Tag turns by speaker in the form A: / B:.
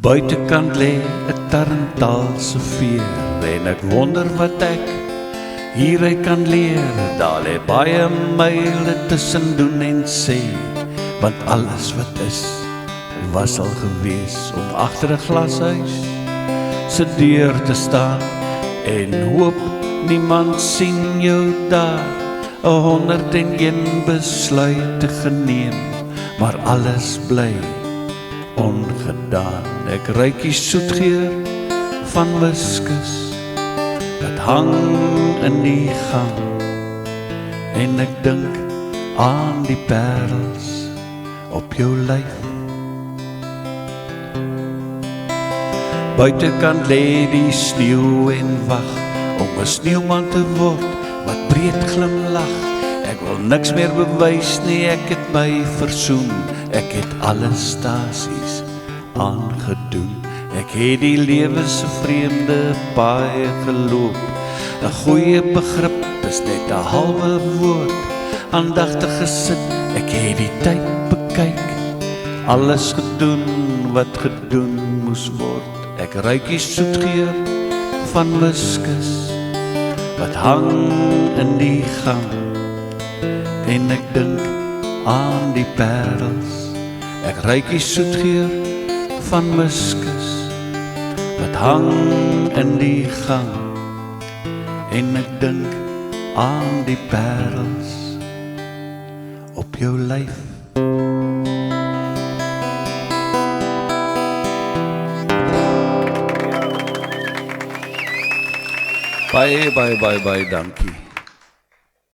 A: Buitekant lê 'n Tarntaalse veer en ek wonder wat ek hieruit kan leer. Daar lê baie myle tussen doen en sê, want alles wat is, was al gewees om agter 'n glashuis se deur te staan en hoop niemand sien jou daar. 101 besluite geneem, maar alles bly ongedaan. Ek ruik die soetgeur van whiskus wat hang in die gang en ek dink aan die parels op jou lyf. Buitekant lê die sneeu en wag om 'n sneeuman te word wat breed glimlag. Ek wil niks meer bewys nie, ek het my versoen. Ek het alle stasies aangedoen. Ek het die lewe se vreemde paaie geloop. 'n Goeie begrip is net 'n halwe woord. Aandagtig gesit, ek het die tyd bekyk. Alles gedoen wat gedoen moes word. Ek ruik die soetgeur van whiskus wat hang in die gang en ek dink aan die parels. Ek ruik die soetgeur van whiskus wat hang in die gang en ek dink aan die parels op jou lyf. Baie dankie.